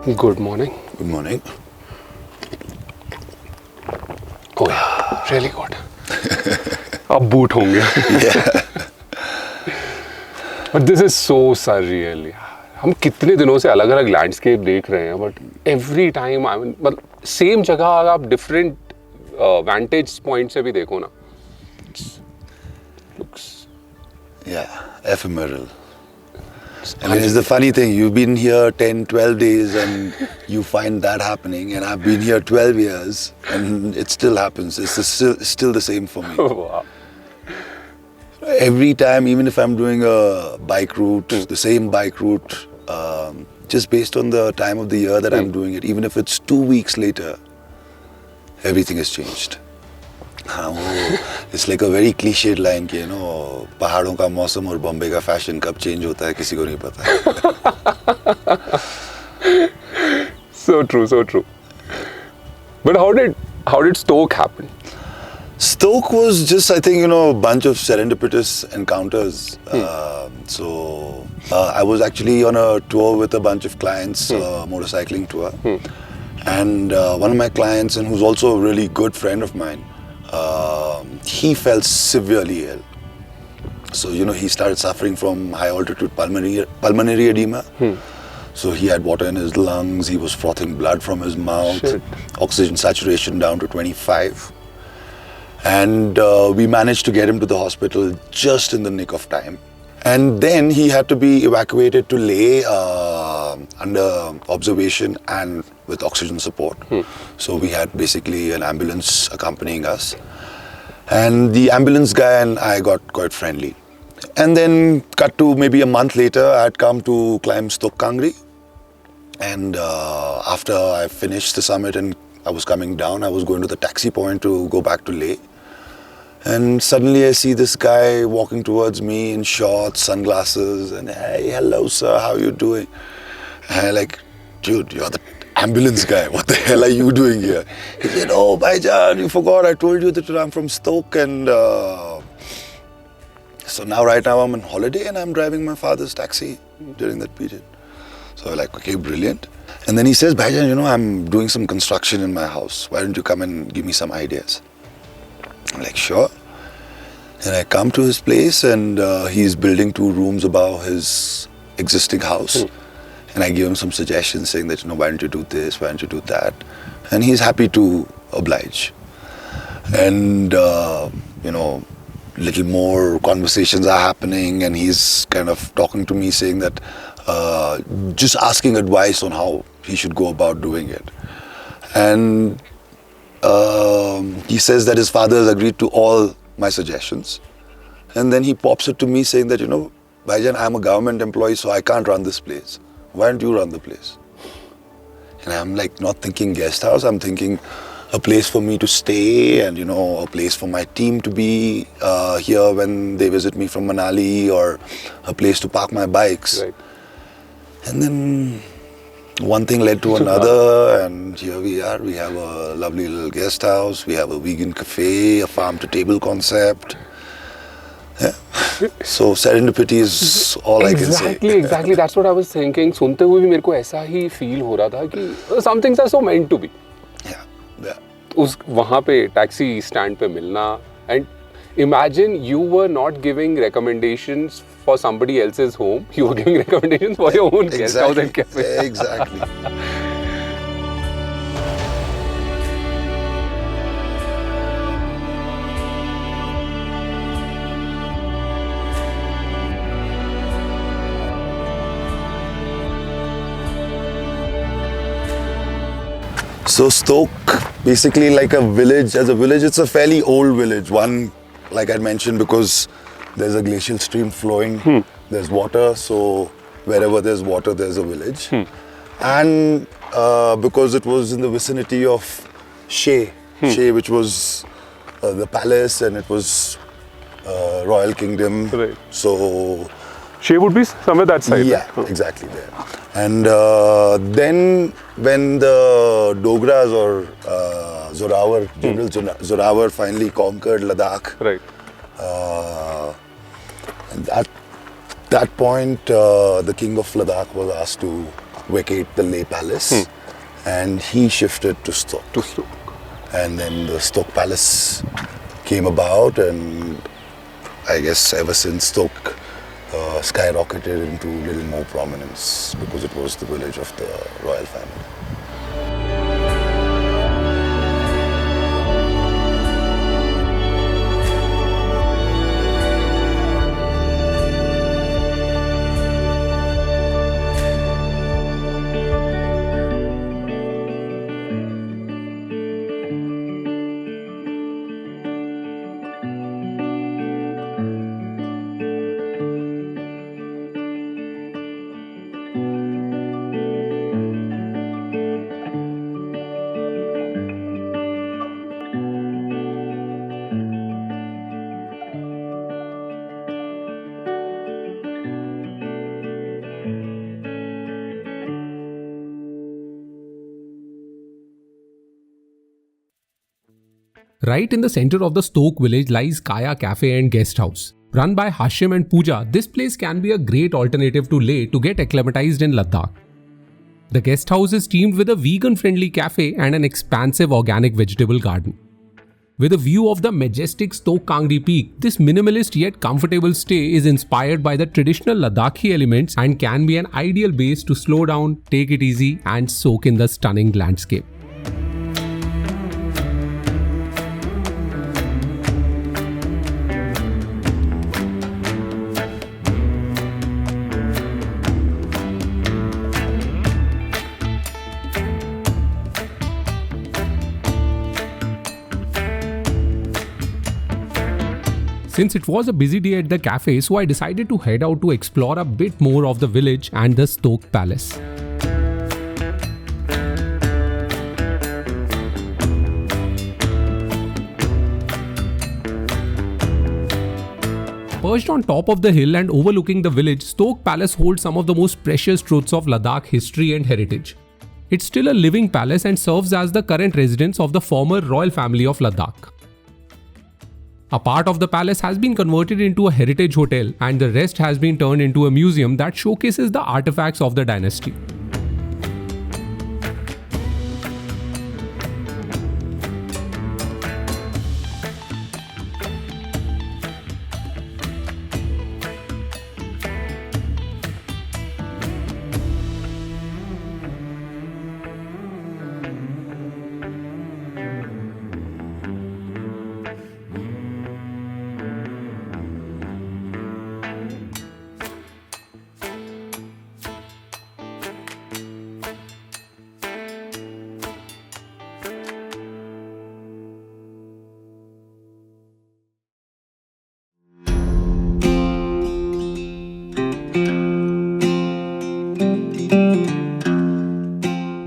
Good morning. Good morning. Oh yeah, really good. अब boot होंगे. Yeah. But this is so surreal. हम कितने दिनों से अलग अलग लैंडस्केप देख रहे हैं, but every time I mean, मतलब same जगह अगर आप different vantage point से भी देखो ना, looks Yeah, ephemeral. I mean, it's the funny thing, you've been here 10, 12 days and you find that happening, and I've been here 12 years and it still happens. It's still the same for me. wow. Every time, even if I'm doing a bike route, the same bike route, just based on the time of the year that I'm doing it, even if it's 2 weeks later, everything has changed. It's like a very cliched line कि पहाड़ों का मौसम और बॉम्बे का fashion कब change होता है किसी को नहीं पता. So true. But how did Stok happen? Stok was just, I think, a bunch of serendipitous encounters. I was actually on a tour with a bunch of clients, motorcycling tour. And one of my clients, and who's also a really good friend of mine, he fell severely ill. So, he started suffering from high altitude pulmonary edema. So he had water in his lungs, he was frothing blood from his mouth, Shit. Oxygen saturation down to 25. And we managed to get him to the hospital just in the nick of time. And then he had to be evacuated to Leh under observation and with oxygen support. So we had basically an ambulance accompanying us. And the ambulance guy and I got quite friendly. And then cut to maybe a month later, I had come to climb Stok Kangri. And after I finished the summit and I was coming down, I was going to the taxi point to go back to Leh. And suddenly I see this guy walking towards me in shorts, sunglasses, and hey, hello sir, how you doing? And I'm like, dude, you're the ambulance guy. What the hell are you doing here? He said, oh, Bhaijan, you forgot. I told you that I'm from Stok, and so right now I'm on holiday and I'm driving my father's taxi during that period. So I'm like, okay, brilliant. And then he says, Bhaijan, I'm doing some construction in my house. Why don't you come and give me some ideas? I'm like, sure. And I come to his place and he's building 2 rooms above his existing house. And I give him some suggestions saying that, why don't you do this, why don't you do that? And he's happy to oblige. And, little more conversations are happening and he's kind of talking to me saying that, just asking advice on how he should go about doing it. And he says that his father has agreed to all my suggestions. And then he pops it to me saying that, Bhaijan, I'm a government employee, so I can't run this place. Why don't you run the place? And I'm like not thinking guest house, I'm thinking a place for me to stay and, a place for my team to be here when they visit me from Manali, or a place to park my bikes. Right. And then one thing led to another, and here we are. We have a lovely little guest house. We have a vegan cafe, a farm-to-table concept. Yeah. So serendipity is all I can say. Exactly. That's what I was thinking. सुनते हुए भी मेरे को ऐसा ही feel हो रहा था कि some things are so meant to be. Yeah. उस वहाँ पे taxi stand पे मिलना, and imagine you were not giving recommendations for somebody else's home. You were giving recommendations for your own guest house and cafe. Exactly. So Stok, basically like a village. As a village, it's a fairly old village. One, like I mentioned, because there's a glacial stream flowing, there's water, so wherever there's water, there's a village. And because it was in the vicinity of Sheh, which was the palace, and it was royal kingdom. Right. So She would be somewhere that side. yeah, exactly there. And then when the Dogras or Zorawar, General Zorawar finally conquered Ladakh, Right. and at that point the king of Ladakh was asked to vacate the Leh Palace, and he shifted to Stok. To Stok. And then the Stok Palace came about, and I guess ever since Stok skyrocketed into a little more prominence because it was the village of the royal family. Right in the center of the Stok village lies Kaya Cafe and Guest House. Run by Hashim and Pooja, this place can be a great alternative to Leh to get acclimatized in Ladakh. The guest house is teamed with a vegan-friendly cafe and an expansive organic vegetable garden. With a view of the majestic Stok Kangri peak, this minimalist yet comfortable stay is inspired by the traditional Ladakhi elements and can be an ideal base to slow down, take it easy, and soak in the stunning landscape. Since it was a busy day at the cafe, so I decided to head out to explore a bit more of the village and the Stok Palace. Perched on top of the hill and overlooking the village, Stok Palace holds some of the most precious truths of Ladakh history and heritage. It's still a living palace and serves as the current residence of the former royal family of Ladakh. A part of the palace has been converted into a heritage hotel and the rest has been turned into a museum that showcases the artifacts of the dynasty.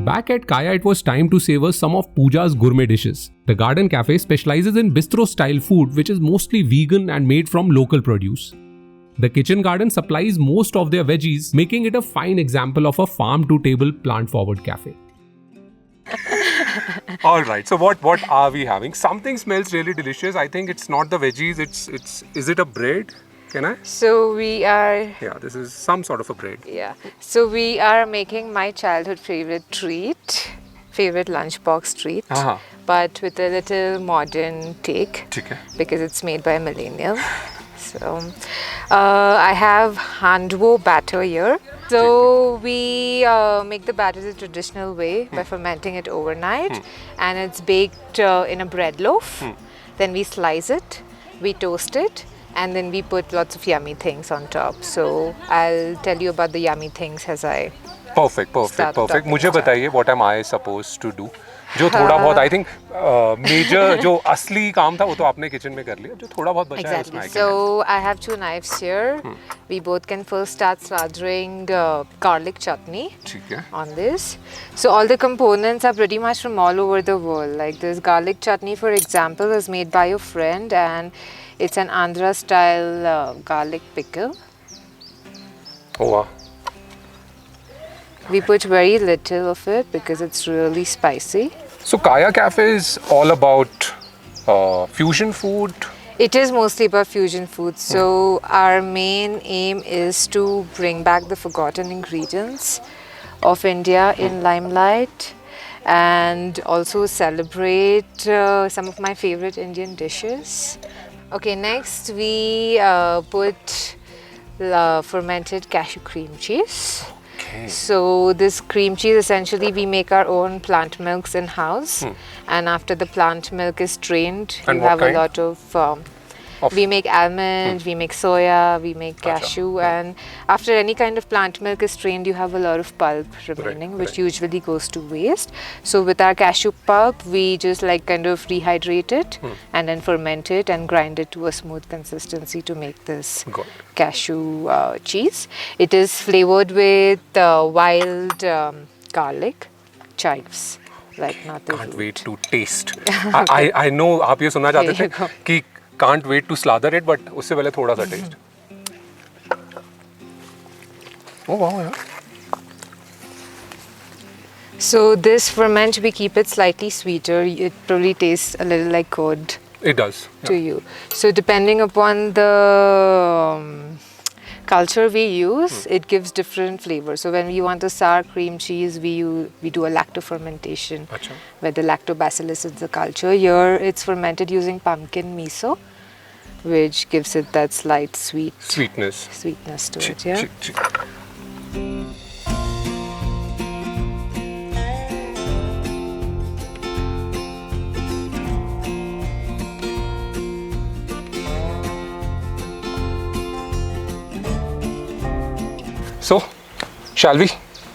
Back at Kaya, it was time to savor some of Pooja's gourmet dishes. The Garden Cafe specializes in bistro-style food which is mostly vegan and made from local produce. The kitchen garden supplies most of their veggies, making it a fine example of a farm-to-table plant-forward cafe. All right. So what are we having? Something smells really delicious. I think it's not the veggies. Is it a bread? Can I? So we are... Yeah, this is some sort of a bread. Yeah. So we are making my childhood favorite lunchbox treat, but with a little modern take, because it's made by a millennial. So I have handwo batter here. So we make the batter the traditional way by fermenting it overnight, and it's baked in a bread loaf. Then we slice it, we toast it, and then we put lots of yummy things on top. So I'll tell you about the yummy things as I Perfect. मुझे बताइए what am I supposed to do? जो थोड़ा बहुत I think major जो असली काम था वो तो आपने kitchen में कर लिया. जो थोड़ा बहुत बचा है उसमें. So I have 2 knives here. We both can first start slathering garlic chutney on this. So all the components are pretty much from all over the world. Like this garlic chutney, for example, is made by a friend, and it's an Andhra style garlic pickle. Oh wow. We put very little of it because it's really spicy. So Kaya Cafe is all about fusion food? It is mostly about fusion food. So our main aim is to bring back the forgotten ingredients of India in limelight, and also celebrate some of my favorite Indian dishes. Okay, next we put fermented cashew cream cheese. Okay. So this cream cheese, essentially we make our own plant milks in house, and after the plant milk is strained, And you what have kind? a lot of we make almond, we make soya, we make cashew, and after any kind of plant milk is strained, you have a lot of pulp remaining, which usually goes to waste. So with our cashew pulp, we just like kind of rehydrate it and then ferment it and grind it to a smooth consistency to make this Got it. cashew cheese. It is flavored with wild garlic, chives, like not the Can't root. wait to taste. I know आप ये सुनना चाहते Here थे you go. कि can't wait to slather it, but उससे पहले थोड़ा सा taste. Oh wow, yeah. So this ferment, we keep it slightly sweeter. It probably tastes a little like curd It does. to you. So depending upon the culture we use, it gives different flavors. So when we want a sour cream cheese, we do a lacto fermentation, Acha. where the lactobacillus is the culture. Here it's fermented using pumpkin miso, which gives it that slight Sweetness. sweetness to it. Yeah. So, shall we?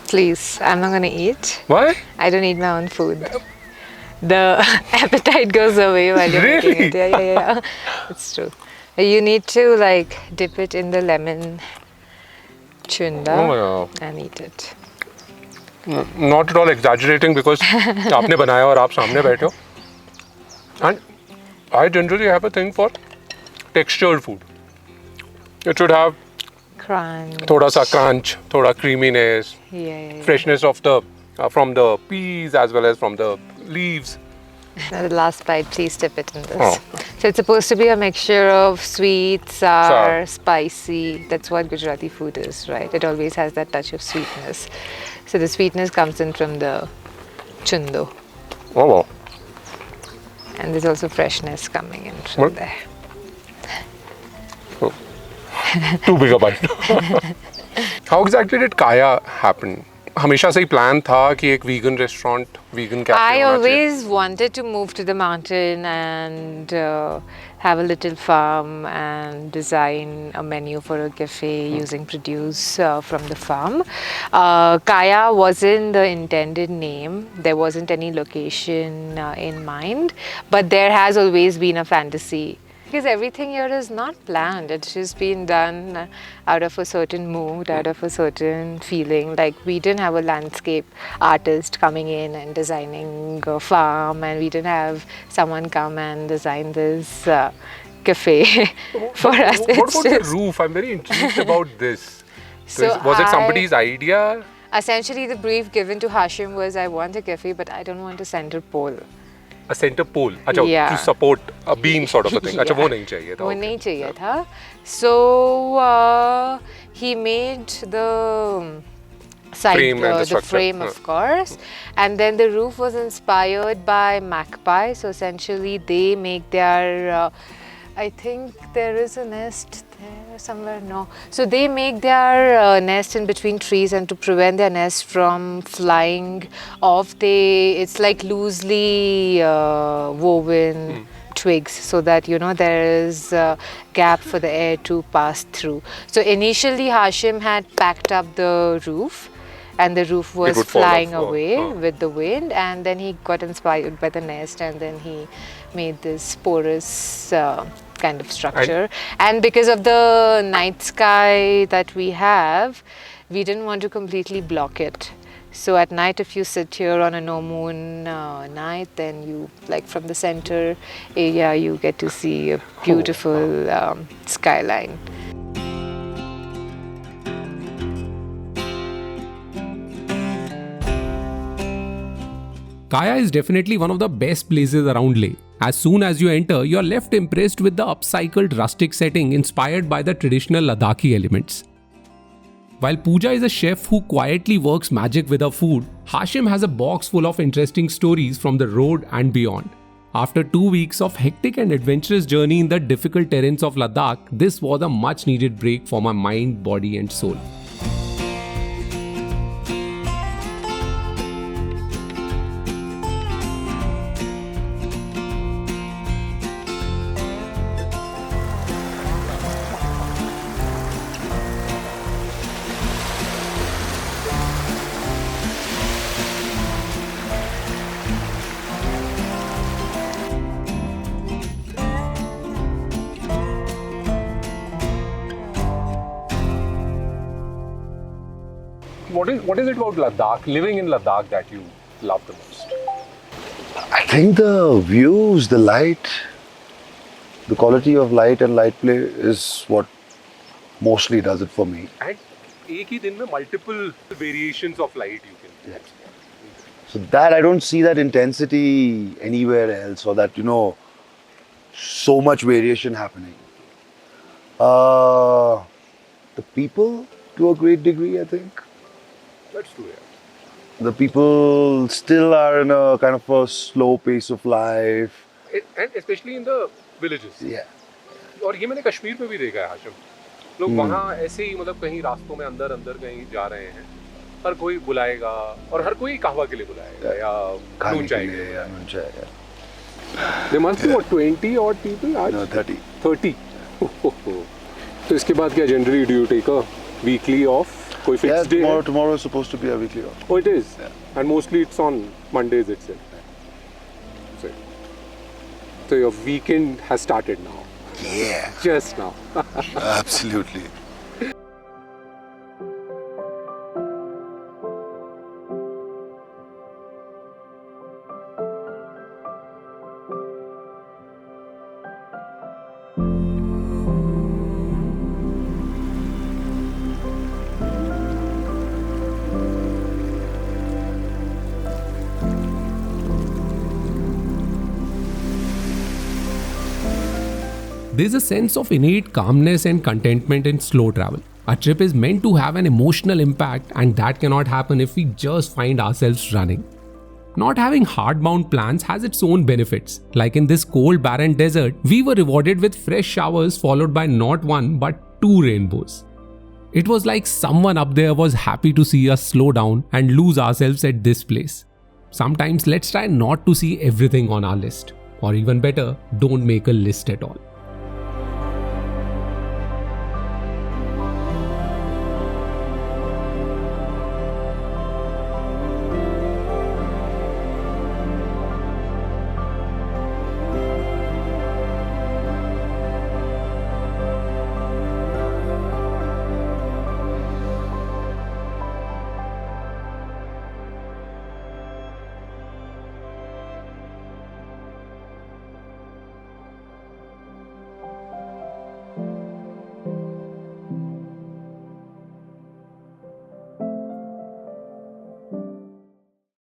Please, I'm not gonna eat. Why? I don't eat my own food. The appetite goes away while you're making Really? it. Yeah. It's true. You need to like dip it in the lemon chunda Oh my God. and eat it. Not at all exaggerating because आपने बनाया और आप सामने बैठे हो. And I generally have a thing for textured food. It should have Crunch. थोड़ा सा crunch, थोड़ा creaminess, Yeah. freshness of the from the peas as well as from the leaves. Now the last bite, please dip it in this. Oh. So it's supposed to be a mixture of sweet, sour, Sour. spicy. That's what Gujarati food is, right? It always has that touch of sweetness. So the sweetness comes in from the chundo. Oh wow. And there's also freshness coming in from What? there. Too big a bite. How exactly did Kaya happen? हमेशा से ही plan था कि एक vegan restaurant, vegan cafe I होना चाहिए. always wanted to move to the mountain and have a little farm and design a menu for a cafe using produce from the farm. Kaya wasn't the intended name. There wasn't any location in mind, but there has always been a fantasy. Because everything here is not planned. It's just been done out of a certain mood, out of a certain feeling. Like we didn't have a landscape artist coming in and designing a farm, and we didn't have someone come and design this cafe for us. What It's about the just- roof? I'm very intrigued about this. So Was it somebody's idea? Essentially, the brief given to Hashim was, I want a cafe, but I don't want a center pole. A center pole. अच्छा, Yeah. to support a beam sort of a thing. अच्छा, वो नहीं चाहिए था. वो Okay. नहीं चाहिए था. So he made the side, Frame and the the structure. frame, of course, and then the roof was inspired by magpie. So essentially, they make their. I think there is a nest there somewhere. No, so they make their nest in between trees, and to prevent their nest from flying off, it's like loosely woven twigs, so that there is a gap for the air to pass through. So initially Hashim had packed up the roof, and the roof was would fall flying off, away oh. with the wind, and then he got inspired by the nest, and then he made this porous kind of structure. And because of the night sky that we have, we didn't want to completely block it. So at night, if you sit here on a no moon night, then you, like from the center area, you get to see a beautiful skyline. Kaya is definitely one of the best places around Leh. As soon as you enter, you're left impressed with the upcycled rustic setting inspired by the traditional Ladakhi elements. While Pooja is a chef who quietly works magic with her food, Hashim has a box full of interesting stories from the road and beyond. After 2 weeks of hectic and adventurous journey in the difficult terrains of Ladakh, this was a much needed break for my mind, body and soul. What is it about Ladakh, living in Ladakh, that you love the most? I think the views, the light, the quality of light and light play is what mostly does it for me. And एक ही दिन में multiple variations of light you can Yes. So that I don't see that intensity anywhere else, or that, so much variation happening. The people, to a great degree, I think. That's true, yeah. The people still are in a kind of a slow pace of life. And especially in the villages. Yeah. और ये मैंने कश्मीर में भी देखा है हाशिम, लोग वहाँ ऐसे ही मतलब कहीं रास्तों में अंदर कहीं जा रहे हैं, हर कोई बुलाएगा और हर कोई कहवा के लिए बुलाएगा या नून चाय के लिए. नून चाय, yeah. There must be what, 20 odd people आज? No, 30. 30. तो इसके बाद क्या generally do you take a weekly off? कोई fixed day? Tomorrow is supposed to be a weekly off. Oh, it is? Yeah. And mostly it's on Mondays itself. So your weekend has started now. Yeah. Just now. Absolutely. There's a sense of innate calmness and contentment in slow travel. A trip is meant to have an emotional impact, and that cannot happen if we just find ourselves running. Not having hard-bound plans has its own benefits. Like in this cold, barren desert, we were rewarded with fresh showers followed by not one but 2 rainbows. It was like someone up there was happy to see us slow down and lose ourselves at this place. Sometimes let's try not to see everything on our list. Or even better, don't make a list at all.